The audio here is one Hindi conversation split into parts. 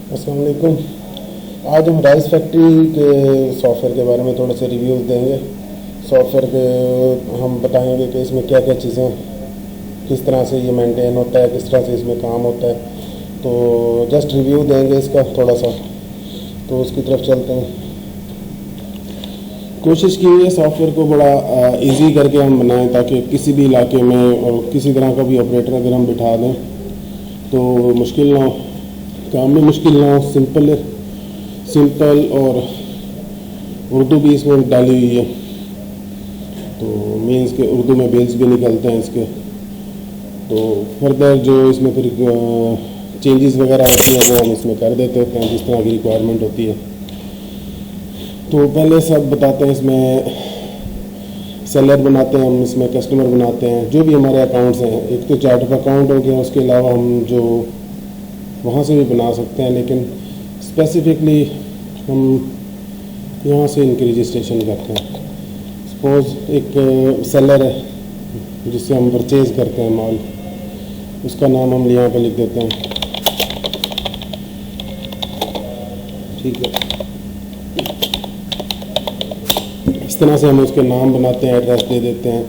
अस्सलाम वालेकुम। आज हम राइस फैक्ट्री के सॉफ्टवेयर के बारे में थोड़े से रिव्यूज़ देंगे। सॉफ्टवेयर के हम बताएंगे कि इसमें क्या क्या चीज़ें, किस तरह से ये मेंटेन होता है, किस तरह से इसमें काम होता है। तो जस्ट रिव्यू देंगे इसका थोड़ा सा, तो उसकी तरफ चलते हैं। कोशिश की हुई है सॉफ्टवेयर को बड़ा इजी करके हम बनाएं, ताकि किसी भी इलाके में और किसी तरह का भी ऑपरेटर अगर हम बिठा दें तो मुश्किल ना हो, काम में मुश्किल ना हो। सिंपल और उर्दू भी इसमें डाली हुई है, तो मीन्स के उर्दू में बिल्स भी निकलते हैं इसके। तो फर्दर जो इसमें फिर चेंजेस वगैरह होती हैं वो हम इसमें कर देते होते हैं जिस तरह की रिक्वायरमेंट होती है। तो पहले सब बताते हैं, इसमें सेलर बनाते हैं हम, इसमें कस्टमर बनाते हैं, जो भी हमारे अकाउंट्स हैं। एक तो चार्ट ऑफ अकाउंट हो गया, उसके अलावा हम जो वहाँ से भी बना सकते हैं, लेकिन स्पेसिफिकली हम यहाँ से इनकी रजिस्ट्रेशन करते हैं। सपोज़ एक सेलर है जिससे हम परचेज़ करते हैं माल, उसका नाम हम यहाँ पे लिख देते हैं, ठीक है। इस तरह से हम उसके नाम बनाते हैं, एड्रेस दे देते हैं,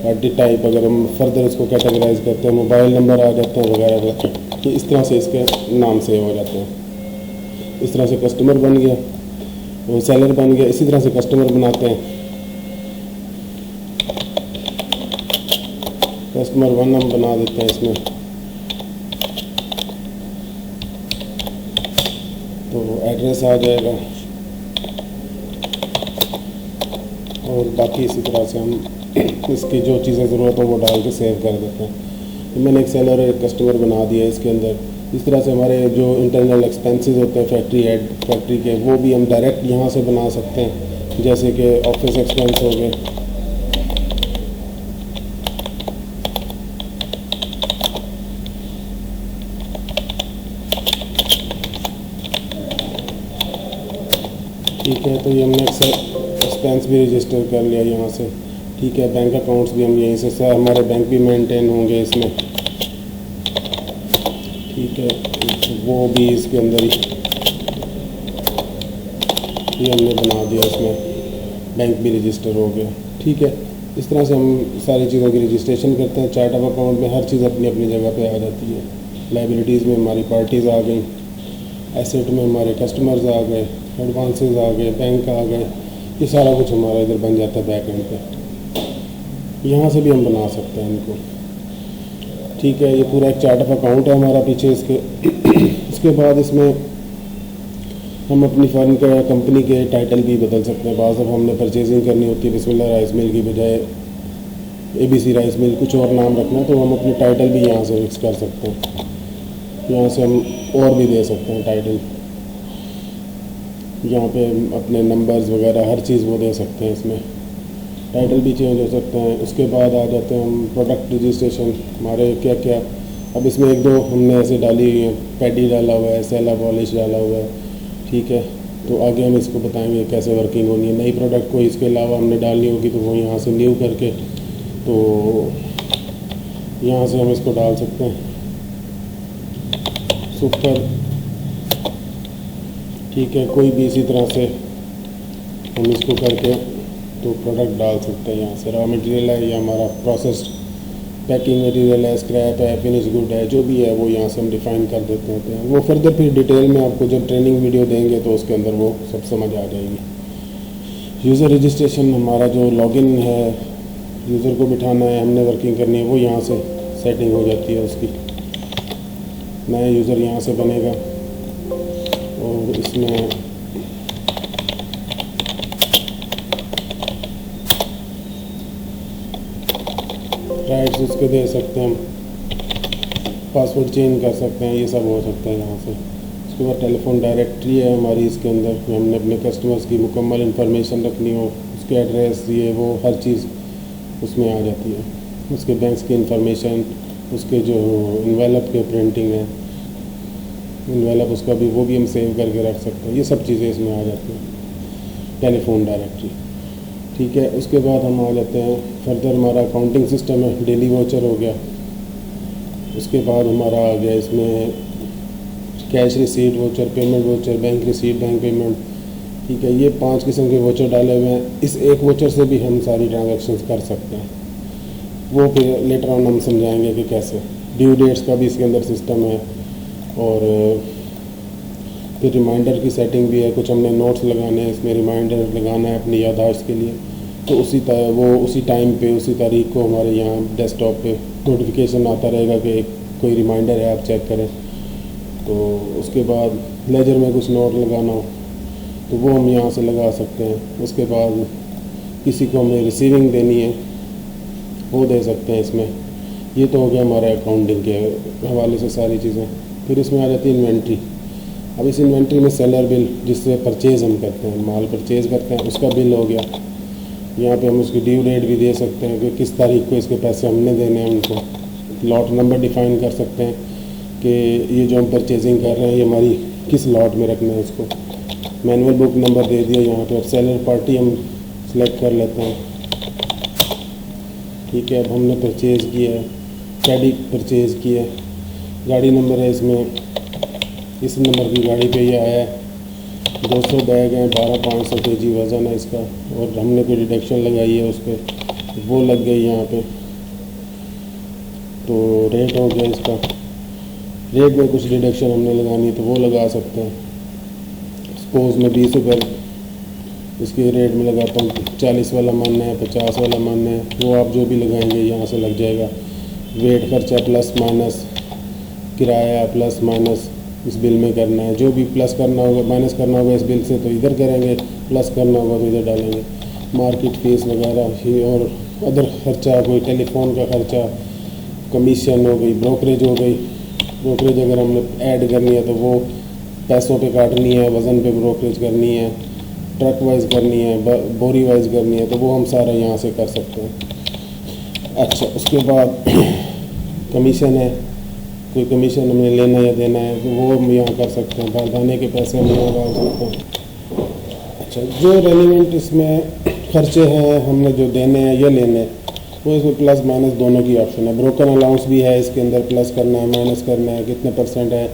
पार्टी टाइप अगर हम फर्दर उसको कैटेगराइज करते हैं, मोबाइल नंबर आ जाते हैं वगैरह वगैरह। तो इस तरह से इसके नाम सेव हो जाते हैं। इस तरह से कस्टमर बन गया, वो सेलर बन गया। इसी तरह से कस्टमर बनाते हैं, कस्टमर 1 हम बना देते हैं इसमें। तो एड्रेस आ जाएगा और बाकी इसी तरह से हम इसकी जो चीज़ें ज़रूरत हो वो डाल के सेव कर देते हैं। तो मैंने एक सेलर और एक कस्टमर बना दिया इसके अंदर। इस तरह से हमारे जो इंटरनल एक्सपेंसेस होते हैं फैक्ट्री के, वो भी हम डायरेक्ट यहाँ से बना सकते हैं, जैसे कि ऑफिस एक्सपेंस हो गए, ठीक है। तो ये हमने एक्सपेंस भी रजिस्टर कर लिया यहाँ से, ठीक है। बैंक अकाउंट्स भी हम यहीं से, हमारे बैंक भी मेंटेन होंगे इसमें, ठीक है। वो भी इसके अंदर ही ये हमने बना दिया, इसमें बैंक भी रजिस्टर हो गया, ठीक है। इस तरह से हम सारी चीज़ों की रजिस्ट्रेशन करते हैं। चार्ट ऑफ अकाउंट में हर चीज़ अपनी अपनी जगह पे आ जाती है। लाइबिलिटीज़ में हमारी पार्टीज़ आ गई, एसेट में हमारे कस्टमर्स आ गए, एडवांसेस आ गए, बैंक आ गए, ये सारा कुछ हमारा इधर बन जाता है बैक एंड पे। यहाँ से भी हम बना सकते हैं इनको, ठीक है। ये पूरा एक चार्ट ऑफ अकाउंट है हमारा पीछे इसके। इसके बाद इसमें हम अपनी फर्म का, कंपनी के टाइटल भी बदल सकते हैं। बाज़ हमने परचेजिंग करनी होती है, बिस्मिल्लाह राइस मिल की बजाय ABC राइस मिल, कुछ और नाम रखना है, तो हम अपनी टाइटल भी यहाँ से फिक्स कर सकते हैं। यहाँ से हम और भी दे सकते हैं टाइटल, यहाँ पे अपने नंबर्स वगैरह हर चीज़ वो दे सकते हैं। इसमें टाइटल भी चेंज हो सकते हैं। उसके बाद आ जाते हैं हम प्रोडक्ट रजिस्ट्रेशन, हमारे क्या क्या। अब इसमें एक दो हमने ऐसे डाली हुई है, पैडी डाला हुआ है, सेला पॉलिश डाला हुआ है, ठीक है। तो आगे हम इसको बताएंगे कैसे वर्किंग होनी है। नई प्रोडक्ट को इसके अलावा हमने डालनी होगी तो वो यहाँ से न्यू करके, तो यहाँ से हम इसको डाल सकते हैं सुपर, ठीक है। कोई भी इसी तरह से हम इसको करके तो प्रोडक्ट डाल सकते हैं। यहाँ से रॉ मटेरियल है या हमारा प्रोसेस्ड पैकिंग मटेरियल है, स्क्रैप है, फिनिश गुड है, जो भी है वो यहाँ से हम डिफ़ाइन कर देते हैं। वो फर्दर फिर डिटेल में आपको जब ट्रेनिंग वीडियो देंगे तो उसके अंदर वो सब समझ आ जाएगी। यूज़र रजिस्ट्रेशन, हमारा जो लॉगिन है, यूज़र को बिठाना है, हमने वर्किंग करनी है, वो यहाँ से सेटिंग हो जाती है उसकी। नया यूज़र यहाँ से बनेगा और इसमें राइट्स उसके दे सकते हैं, हम पासवर्ड चेंज कर सकते हैं, ये सब हो सकता है यहाँ से। उसके बाद टेलीफोन डायरेक्टरी है हमारी इसके अंदर, हमने अपने कस्टमर्स की मुकम्मल इंफॉर्मेशन रखनी हो, उसके एड्रेस ये वो हर चीज़ उसमें आ जाती है। उसके बैंक्स की इंफॉर्मेशन, उसके जो इन्वेलप के प्रिंटिंग है, इन्वेलप उसका भी वो भी हम सेव करके रख सकते हैं। ये सब चीज़ें इसमें आ जाती हैं, टेलीफोन डायरेक्टरी, ठीक है। उसके बाद हम आ जाते हैं फर्दर, हमारा अकाउंटिंग सिस्टम है, डेली वॉचर हो गया। उसके बाद हमारा आ गया इसमें cash receipt voucher, payment voucher, bank receipt, bank payment. ठीक है, ये 5 किस्म के वोचर डाले हुए हैं। इस एक वोचर से भी हम सारी ट्रांजैक्शंस कर सकते हैं। वो फिर लेटर ऑन हम समझाएंगे कि कैसे। ड्यू डेट्स का भी इसके अंदर सिस्टम है, और फिर रिमाइंडर की सेटिंग भी है। कुछ हमने नोट्स लगाने हैं, इसमें रिमाइंडर लगाना है अपनी याददाश्त के लिए, तो उसी टाइम पे उसी तारीख को हमारे यहाँ डेस्कटॉप पे नोटिफिकेशन आता रहेगा कि कोई रिमाइंडर है, आप चेक करें। तो उसके बाद लेजर में कुछ नोट लगाना हो तो वो हम यहाँ से लगा सकते हैं। उसके बाद किसी को हमें रिसीविंग देनी है वो दे सकते हैं इसमें। ये तो हो गया हमारे अकाउंटिंग के हवाले से सारी चीज़ें। फिर इसमें आ जाती है इन्वेंट्री। अब इस इन्वेंट्री में सेलर बिल, जिससे परचेज़ हम करते हैं, माल परचेज़ करते हैं, उसका बिल हो गया। यहाँ पे हम उसकी ड्यू डेट भी दे सकते हैं कि किस तारीख को इसके पैसे हमने देने हैं उनको। लॉट नंबर डिफ़ाइन कर सकते हैं कि ये जो हम परचेजिंग कर रहे हैं ये हमारी किस लॉट में रखना है उसको। मैनुअल बुक नंबर दे दिया यहाँ पे। अब सेलर पार्टी हम सिलेक्ट कर लेते हैं। ठीक है, अब हमने परचेज़ किया है, कैडी परचेज़ किया है, गाड़ी नंबर है इसमें, इस नंबर की गाड़ी पे ये आया है। 200 बैग हैं, 12,500 kg वज़न है इसका, और हमने कोई डिडक्शन लगाई है उस पर, वो लग गई यहाँ पे। तो रेट हो गया इसका। रेट में कुछ डिडक्शन हमने लगानी है तो वो लगा सकते हैं। सपोज़ मैं 20 रुपये इसके रेट में लगाता हूँ। 40 वाला मानना है, 50 वाला मानना है, वो आप जो भी लगाएंगे यहाँ से लग जाएगा। वेट खर्चा प्लस माइनस, किराया प्लस माइनस इस बिल में करना है। जो भी प्लस करना होगा, माइनस करना होगा इस बिल से तो इधर करेंगे, प्लस करना होगा तो इधर डालेंगे। मार्केट फीस वगैरह ही, और अदर खर्चा, कोई टेलीफोन का खर्चा, कमीशन हो गई, ब्रोकरेज हो गई। ब्रोकरेज अगर हमने ऐड करनी है तो वो पैसों पे काटनी है, वज़न पे ब्रोकरेज करनी है, ट्रक वाइज करनी है, बोरी वाइज करनी है, तो वो हम सारा यहाँ से कर सकते हैं। अच्छा, उसके बाद कमीशन है, कोई कमीशन हमें लेना या देना है तो वो हम यहाँ कर सकते हैं। बारदाने के पैसे हम यहाँ डाल सकते हैं। अच्छा, जो रेलिवेंट इसमें खर्चे हैं हमने जो देने हैं या लेने हैं, वो इसमें प्लस माइनस दोनों की ऑप्शन है। ब्रोकन अलाउंस भी है इसके अंदर, प्लस करना है, माइनस करना है, कितने % है,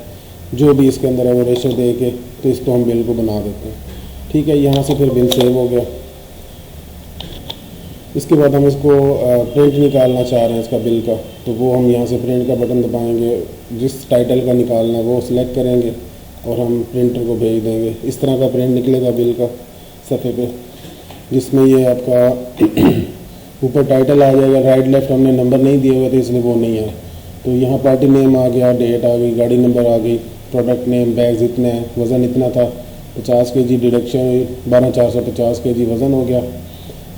जो भी इसके अंदर है वो रेशो दे के तो इसको हम बिल को बना देते हैं। ठीक है, यहाँ से फिर बिल सेव हो गया। इसके बाद हम इसको प्रिंट निकालना चाह रहे हैं इसका बिल का, तो वो हम यहाँ से प्रिंट का बटन दबाएंगे। जिस टाइटल का निकालना है वो सिलेक्ट करेंगे और हम प्रिंटर को भेज देंगे। इस तरह का प्रिंट निकलेगा बिल का सफ़े पे, जिसमें ये आपका ऊपर टाइटल आ जाएगा। राइट लेफ्ट हमने नंबर नहीं दिए हुए तो इसलिए वो नहीं है। तो यहाँ पार्टी नेम आ गया, डेट आ गई, गाड़ी नंबर आ गई, प्रोडक्ट नेम, बैग्स इतने हैं, वज़न इतना था, 50 kg डिडक्शन हुई, 12,450 kg वज़न हो गया।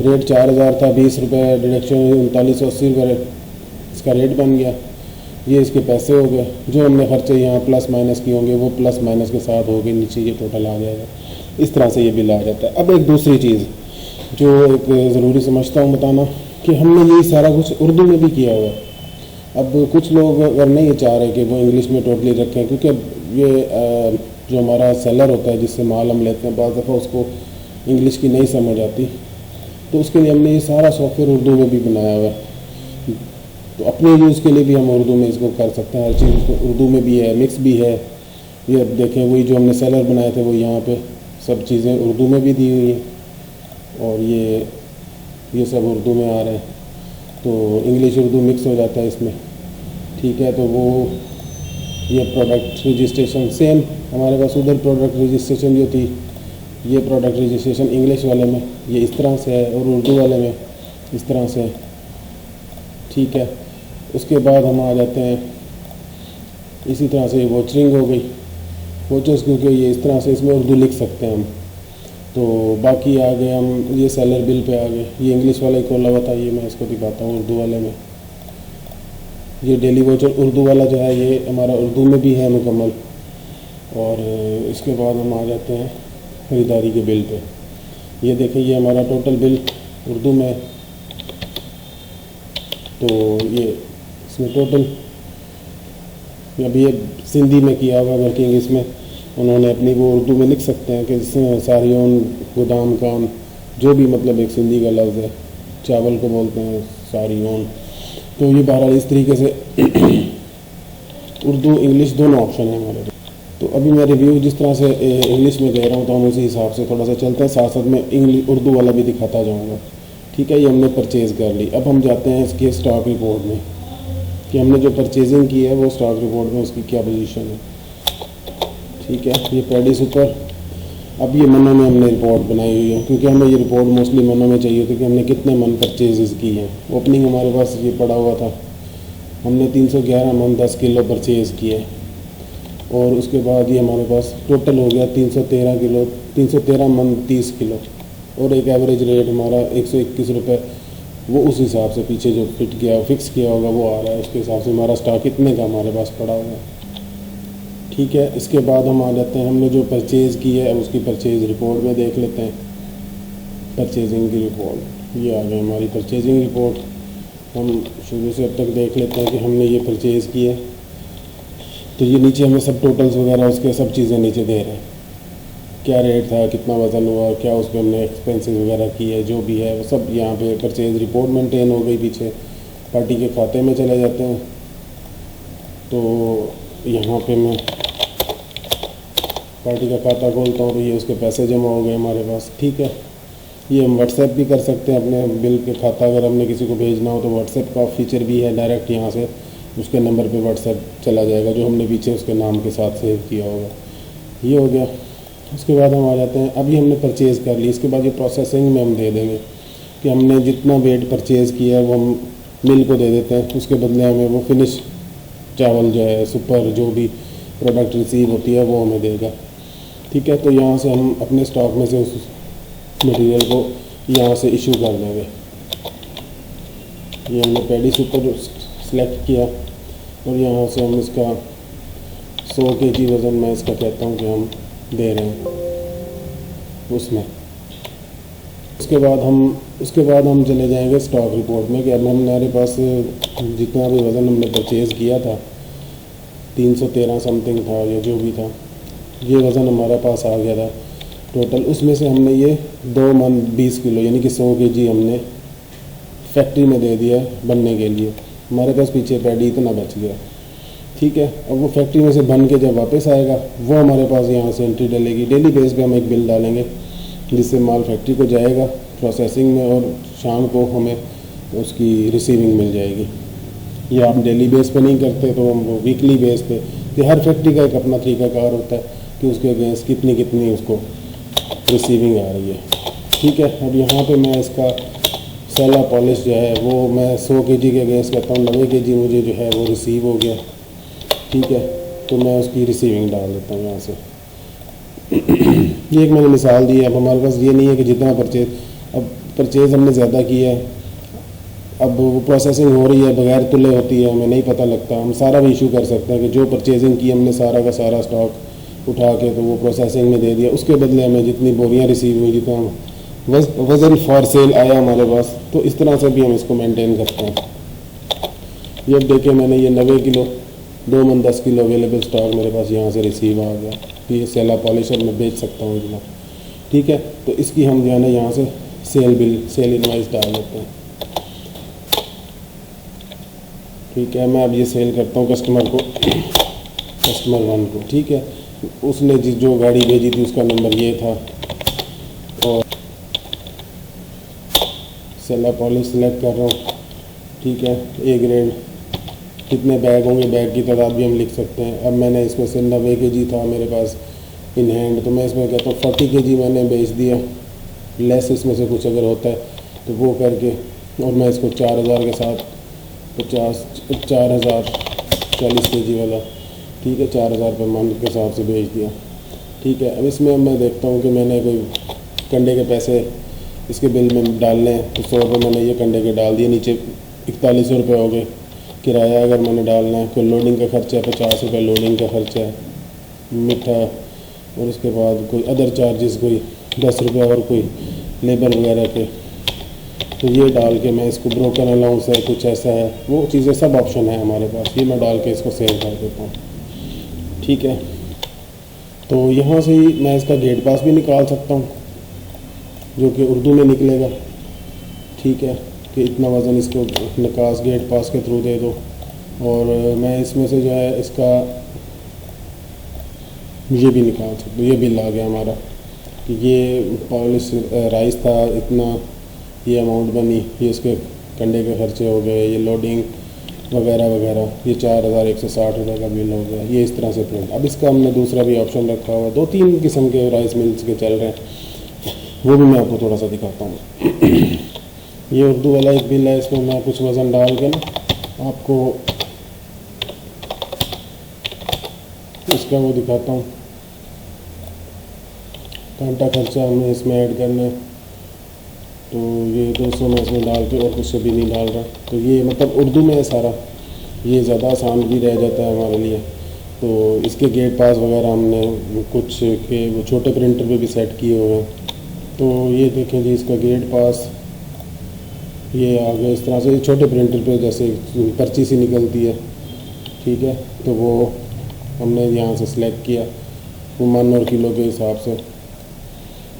रेट 4,000 था, 20 रुपये डिडक्शन हुई, 3980 रुपये इसका रेट बन गया। ये इसके पैसे हो गए। जो हमने खर्चे यहाँ प्लस माइनस किए होंगे वो प्लस माइनस के साथ हो गए, नीचे ये टोटल आ जाएगा। इस तरह से ये बिल आ जाता है। अब एक दूसरी चीज़ जो एक ज़रूरी समझता हूँ बताना, कि हमने ये सारा कुछ उर्दू में भी किया हुआ है। अब कुछ लोग अगर नहीं चाह रहे कि वो इंग्लिश में टोटली रखें, क्योंकि अब ये जो हमारा सेलर होता है जिससे माल हम लेते हैं, बाज़ दफ़ा उसको इंग्लिश की नहीं समझ आती, तो उसके लिए हमने ये सारा सॉफ्टवेयर उर्दू में भी बनाया हुआ है। तो अपने यूज़ के लिए भी हम उर्दू में इसको कर सकते हैं। हर चीज़ उर्दू में भी है, मिक्स भी है। ये अब देखें, वही जो हमने सेलर बनाए थे वो यहाँ पे सब चीज़ें उर्दू में भी दी हुई हैं, और ये सब उर्दू में आ रहे हैं। तो इंग्लिश उर्दू मिक्स हो जाता है इसमें। ठीक है, तो वो ये प्रोडक्ट रजिस्ट्रेशन सेम हमारे पास उधर प्रोडक्ट रजिस्ट्रेशन जो थी, ये प्रोडक्ट रजिस्ट्रेशन इंग्लिश वाले में ये इस तरह से है और उर्दू वाले में इस तरह से है। ठीक है, उसके बाद हम आ जाते हैं इसी तरह से, ये वोचरिंग हो गई। वोचर्स क्योंकि ये इस तरह से इसमें उर्दू लिख सकते हैं हम। तो बाकी आ गए हम ये सेलर बिल पे आ गए। ये इंग्लिश वाला ही खोला हुआ था, ये मैं इसको दिखाता हूँ उर्दू वाले में। ये डेली वोचर उर्दू वाला जो है ये हमारा उर्दू में भी है मुकम्मल। और इसके बाद हम आ जाते हैं ख़रीदारी के बिल पे। ये देखें, ये हमारा टोटल बिल उर्दू में। तो ये इसमें टोटल अभी ये सिंधी में किया हुआ वर्किंग, इसमें उन्होंने अपनी वो उर्दू में लिख सकते हैं कि सारियोन, गोदाम काम, जो भी मतलब एक सिंधी का लफ्ज़ है, चावल को बोलते हैं सारियोन। तो ये बहरहाल इस तरीके से उर्दू इंग्लिश दोनों ऑप्शन है हमारे। तो अभी मैं रिव्यू जिस तरह से इंग्लिश में दे रहा हूँ तो हम उसी हिसाब से थोड़ा सा चलते हैं, साथ साथ में इंग्लिश उर्दू वाला भी दिखाता जाऊँगा। ठीक है, ये हमने परचेज़ कर ली। अब हम जाते हैं इसके स्टॉक रिपोर्ट में कि हमने जो परचेजिंग की है वो स्टॉक रिपोर्ट में उसकी क्या पोजीशन है। ठीक है, ये पैडी सुपर। अब ये मनों में हमने रिपोर्ट बनाई हुई है, क्योंकि हमें ये रिपोर्ट मोस्टली मनों में चाहिए थी कि हमने कितने मन परचेज़ की हैं। ओपनिंग हमारे पास ये पड़ा हुआ था, हमने 311 मन 10 किलो परचेज़ किए, और उसके बाद ये हमारे पास टोटल हो गया 313 किलो, 313 मन 30 किलो, और एक एवरेज रेट हमारा 121 रुपये, वो उस हिसाब से पीछे जो फिट किया फिक्स किया होगा वो आ रहा है। उसके हिसाब से हमारा स्टॉक कितने का हमारे पास पड़ा हुआ है। ठीक है, इसके बाद हम आ जाते हैं, हमने जो परचेज़ की है उसकी परचेज़ रिपोर्ट में देख लेते हैं। परचेजिंग की रिपोर्ट ये आ गई हमारी परचेजिंग रिपोर्ट। हम शुरू से अब तक देख लेते हैं कि हमने ये परचेज़ की है। तो ये नीचे हमें सब टोटल्स वगैरह उसके सब चीज़ें नीचे दे रहे हैं, क्या रेट था, कितना वज़न हुआ, क्या उस पर हमने एक्सपेंसेस वगैरह की है, जो भी है वो सब यहाँ पे परचेज़ रिपोर्ट मेंटेन हो गई। पीछे पार्टी के खाते में चले जाते हैं, तो यहाँ पे मैं पार्टी का खाता खोलता हूँ तो ये उसके पैसे जमा हो गए हमारे पास। ठीक है, ये हम व्हाट्सएप भी कर सकते हैं अपने बिल के खाता, अगर हमने किसी को भेजना हो तो व्हाट्सएप का फीचर भी है, डायरेक्ट यहाँ से उसके नंबर पे व्हाट्सएप चला जाएगा जो हमने पीछे उसके नाम के साथ सेव किया होगा। ये हो गया। उसके बाद हम आ जाते हैं, अभी हमने परचेज़ कर ली, इसके बाद ये प्रोसेसिंग में हम दे देंगे कि हमने जितना वेट परचेज़ किया है वो हम मिल को दे देते हैं, उसके बदले हमें वो फिनिश चावल जो है सुपर जो भी प्रोडक्ट रिसीव होती है वो हमें देगा। ठीक है, तो यहाँ से हम अपने स्टॉक में से उस मटेरियल को यहाँ से इशू कर देंगे। ये हमने पैडी सुपर सेलेक्ट किया और यहाँ से हम इसका 100 kg वज़न मैं इसका कहता हूँ कि हम दे रहे हैं उसमें। उसके बाद हम चले जाएंगे स्टॉक रिपोर्ट में कि अब हमारे पास जितना भी वज़न हमने परचेज़ किया था 313 समथिंग था या जो भी था, ये वज़न हमारे पास आ गया था टोटल। उसमें से हमने ये 2 मन 20 किलो यानी कि 100 kg हमने फैक्ट्री में दे दिया बनने के लिए। हमारे पास पीछे पैडी इतना बच गया। ठीक है, अब वो फैक्ट्री में से बन के जब वापस आएगा वो हमारे पास यहाँ से एंट्री डलेगी। डेली बेस पे हम एक बिल डालेंगे जिससे माल फैक्ट्री को जाएगा प्रोसेसिंग में और शाम को हमें उसकी रिसीविंग मिल जाएगी। ये आप डेली बेस पे नहीं करते तो हम वो वीकली बेस पे, कि हर फैक्ट्री का एक अपना तरीकाकार होता है कि उसके अगेंस्ट कितनी उसको रिसीविंग आ रही है। ठीक है, अब यहाँ पे मैं इसका सेला पॉलिश जो है वो मैं 100 kg के अगेंस्ट करता हूँ, 90 kg मुझे जो है वो रिसीव हो गया। ठीक है, तो मैं उसकी रिसीविंग डाल देता हूँ यहाँ से। ये एक मैंने मिसाल दी है। अब हमारे पास ये नहीं है कि जितना परचेज़ हमने ज़्यादा किया है, अब वो प्रोसेसिंग हो रही है बगैर तुले होती है, हमें नहीं पता लगता। हम सारा भी इशू कर सकते हैं कि जो परचेजिंग की हमने सारा का सारा स्टॉक उठा के तो वो प्रोसेसिंग में दे दिया, उसके बदले हमें जितनी बोरियाँ रिसीव हुई, जितना वज़न फॉर सेल आया हमारे पास, तो इस तरह से भी हम इसको मेंटेन करते हैं। ये देखिए मैंने ये 90 किलो 2 मन 10 किलो अवेलेबल स्टॉक मेरे पास यहाँ से रिसीव आ गया। ये सेला पॉलिशर मैं बेच सकता हूँ इतना। ठीक है, तो इसकी हम जो है ना यहाँ से सेल इनवाइस डाल देते हैं। ठीक है, मैं अब ये सेल करता हूँ कस्टमर 1 को। ठीक है, उसने जो गाड़ी भेजी थी उसका नंबर ये था, और सेला पॉलिश सेलेक्ट कर रहा हूँ। ठीक है, ए ग्रेड, कितने बैग होंगे बैग की तादाद भी हम लिख सकते हैं। अब मैंने इसमें से 90 kg था मेरे पास इन हैंड, तो मैं इसमें कहता हूँ 40 kg मैंने बेच दिया, लेस इसमें से कुछ अगर होता है तो वो करके, और मैं इसको 4000 के साथ 4000 40 kg वाला, ठीक है, 4000 पर मन के हिसाब से बेच दिया। ठीक है, अब इसमें मैं देखता हूँ कि मैंने कोई कंडे के पैसे इसके बिल में डालने हैं तो 100 रुपये मैंने ये कंडे के डाल दिए, नीचे 4100 रुपये हो गए। किराया अगर मैंने डालना है, कोई लोडिंग का खर्चा है 50 रुपये लोडिंग का खर्चा है, मीठा, और उसके बाद कोई अदर चार्जेस कोई 10 रुपये और कोई लेबर वगैरह के, तो ये डाल के मैं इसको ब्रोकन अलाउंस है कुछ ऐसा है, वो चीज़ें सब ऑप्शन है हमारे पास, ये मैं डाल के इसको सेव कर देता हूँ। ठीक है, तो यहाँ से ही मैं इसका गेट पास भी निकाल सकता हूँ जो कि उर्दू में निकलेगा। ठीक है, कि इतना वज़न इसको निकास गेट पास के थ्रू दे दो, और मैं इसमें से जो है इसका ये भी निकाल सकते हो। ये बिल आ गया हमारा कि ये पॉलिश राइस था इतना, ये अमाउंट बनी, ये इसके कंडे के खर्चे हो गए, ये लोडिंग वगैरह वगैरह, ये 4160 रुपये का बिल हो गया। ये इस तरह से प्रिंट। अब इसका हमने दूसरा भी ऑप्शन रखा हुआ है। 2-3 किस्म के राइस मिल्स के चल रहे हैं, वो भी मैं आपको थोड़ा सा दिखाता हूँ। ये उर्दू वाला एक बिल है, इसमें मैं कुछ वज़न डाल के ना आपको इसका वो दिखाता हूँ। कांटा खर्चा हमें इसमें ऐड करना है, तो ये 200 में इसमें डाल के, और कुछ भी नहीं डाल रहा। तो ये मतलब उर्दू में है सारा, ये ज़्यादा आसान भी रह जाता है हमारे लिए। तो इसके गेट पास वगैरह हमने कुछ के वो छोटे प्रिंटर पे भी सेट किए हुए हैं। तो ये देखें जी, इसका गेट पास ये आगे इस तरह से छोटे प्रिंटर पे जैसे पर्ची सी निकलती है, ठीक है। तो वो हमने यहाँ से सिलेक्ट किया, वो मन और किलो के हिसाब से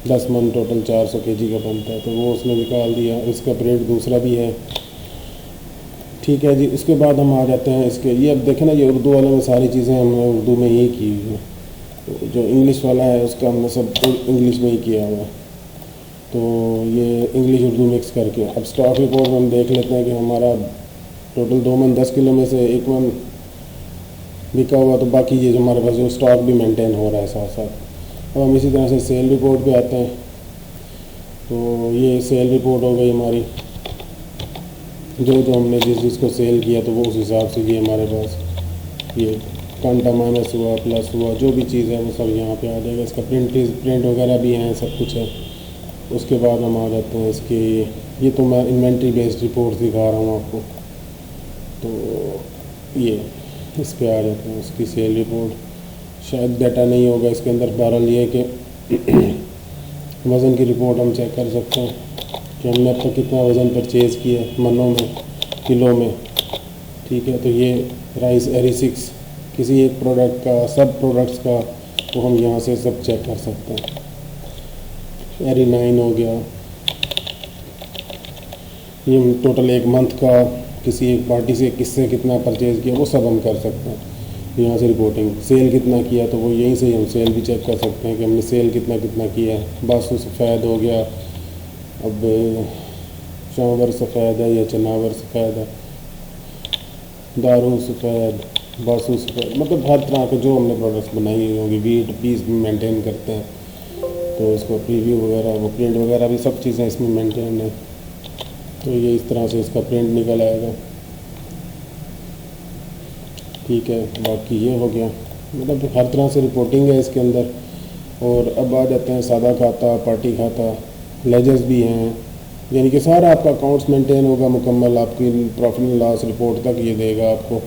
10 मन टोटल 400 kg का बनता है, तो वो उसने निकाल दिया। इसका प्रिंट दूसरा भी है, ठीक है जी। उसके बाद हम आ जाते हैं इसके, ये अब देखें ना, ये उर्दू वाले में सारी चीज़ें हमने उर्दू में ही की हुई हैं। जो इंग्लिश वाला है उसका हमने सब इंग्लिश में ही किया हुआ है। तो ये इंग्लिश उर्दू मिक्स करके अब स्टॉक रिपोर्ट हम देख लेते हैं कि हमारा टोटल 2 मन 10 किलो में से 1 मन बिका हुआ, तो बाकी ये जो हमारे पास जो स्टॉक भी मेंटेन हो रहा है साथ साथ। अब हम इसी तरह से सेल रिपोर्ट पे आते हैं। तो ये सेल रिपोर्ट हो गई हमारी, जो जो हमने जिस जिसको सेल किया तो वो उस हिसाब से ये हमारे पास ये कांटा माइनस हुआ प्लस हुआ, जो भी चीज़ है वो सब यहाँ पे आ जाएगा। इसका प्रिंट वगैरह भी हैं, सब कुछ है। उसके बाद हम आ जाते हैं इसके, ये तो मैं इन्वेंट्री बेस्ड रिपोर्ट दिखा रहा हूँ आपको। तो ये इस पे आ जाते हैं, उसकी सेल रिपोर्ट। शायद डाटा नहीं होगा इसके अंदर, बहरहाल ये कि वज़न की रिपोर्ट हम चेक कर सकते हैं कि हमने अब तक कितना वज़न परचेज़ किया है, मनों में, किलो में, ठीक है। तो ये राइस एरी 6 किसी एक प्रोडक्ट का, सब प्रोडक्ट्स का, तो हम यहाँ से सब चेक कर सकते हैं। एरी 9 हो गया, ये टोटल 1 मंथ का किसी एक पार्टी से किससे कितना परचेज़ किया वो सब हम कर सकते हैं यहाँ से। रिपोर्टिंग सेल कितना किया, तो वो यहीं से ही हम सेल भी चेक कर सकते हैं कि हमने सेल कितना कितना किया है। बासु सफ़ेद हो गया, अब चावल सफ़ेद है या चनावर सफ़ेद है, दारू सफ़ेद, बासु सफ़ेद, मतलब हर तरह के जो हमने प्रोडक्ट्स बनाई हुई होंगी। वीट पीस भी मेंटेन करते हैं, तो इसको प्रीव्यू वगैरह, वो प्रिंट वगैरह भी सब चीज़ें इसमें मेंटेन है। तो ये इस तरह से इसका प्रिंट निकल आएगा, ठीक है। बाकी ये हो गया, मतलब हर तरह से रिपोर्टिंग है इसके अंदर। और अब आ जाते हैं सादा खाता, पार्टी खाता, लेजर्स भी हैं, यानी कि सारा आपका अकाउंट्स मेंटेन होगा मुकम्मल, आपकी प्रॉफिट एंड लॉस रिपोर्ट तक ये देगा आपको।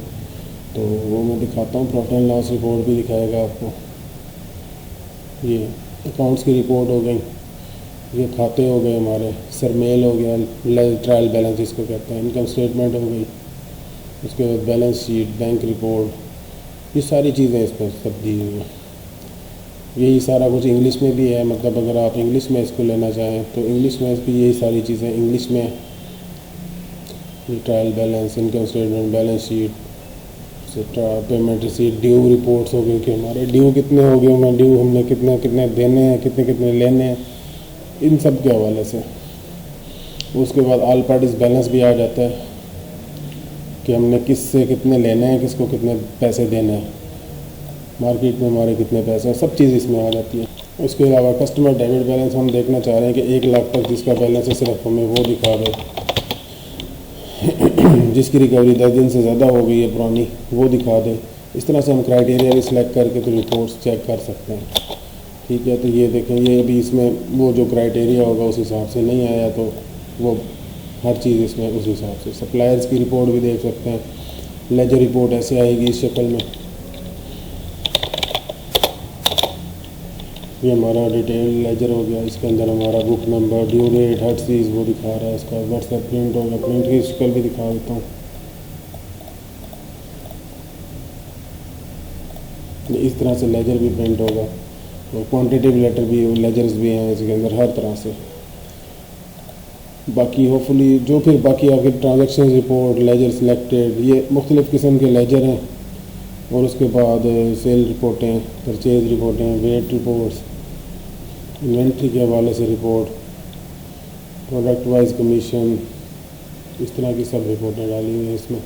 तो वो मैं दिखाता हूँ, प्रॉफिट एंड लॉस रिपोर्ट भी दिखाएगा आपको। ये अकाउंट्स की रिपोर्ट हो गई, ये खाते हो गए हमारे, सरमेल हो गया, ट्रायल बैलेंस जिसको कहते हैं, इनकम स्टेटमेंट हो गई, उसके बाद बैलेंस शीट, बैंक रिपोर्ट, ये सारी चीज़ें इस पर सब दी हुई हैं। यही सारा कुछ इंग्लिश में भी है, मतलब अगर आप इंग्लिश में इसको लेना चाहें तो इंग्लिश में इसकी यही सारी चीज़ें इंग्लिश में, trial balance, income statement, balance sheet, payment receipt, due reports हो गई कि हमारे ड्यू कितने हो गए हैं, ड्यू हमने कितने कितने देने हैं, कितने कितने लेने हैं, इन सब के हवाले से। उसके बाद ऑल पार्टीज बैलेंस भी आ जाता है कि हमने किससे कितने लेने हैं, किसको कितने पैसे देने हैं, मार्केट में हमारे कितने पैसे हैं, सब चीज़ इसमें आ जाती है। उसके अलावा कस्टमर डेबिट बैलेंस हम देखना चाह रहे हैं कि 1 लाख तक जिसका बैलेंस है सिर्फ हमें वो दिखा दे, जिसकी रिकवरी 10 दिन से ज़्यादा हो गई है पुरानी वो दिखा दे। इस तरह से हम क्राइटेरिया भी सिलेक्ट करके तो रिपोर्ट्स चेक कर सकते हैं, ठीक है। तो ये देखें, ये अभी इसमें वो जो क्राइटेरिया होगा उस हिसाब से नहीं आया, तो वो हर चीज़ इसमें उस हिसाब से। सप्लायर्स की रिपोर्ट भी देख सकते हैं, लेजर रिपोर्ट ऐसे आएगी इस शक्ल में। ये हमारा डिटेल लेजर हो गया, इसके अंदर हमारा बुक नंबर, ड्यू डेट, हर चीज़ वो दिखा रहा है। इसका व्हाट्सएप प्रिंट होगा, प्रिंट की शक्ल भी दिखा देता हूँ। इस तरह से लेजर भी प्रिंट होगा, और क्वांटिटिव लेटर भी, लेजर्स भी हैं इसके अंदर हर तरह से। बाकी होपफुली जो फिर बाकी आपके ट्रांजैक्शन रिपोर्ट, लेजर सिलेक्टेड, ये मुख्तलिफ़ किस्म के लेजर हैं, और उसके बाद सेल रिपोर्टें, परचेज रिपोर्टें, वेट रिपोर्ट्स, इन्वेंट्री के हवाले से रिपोर्ट, प्रोडक्ट वाइज कमीशन, इस तरह की सब रिपोर्टें डाली हुई हैं इसमें।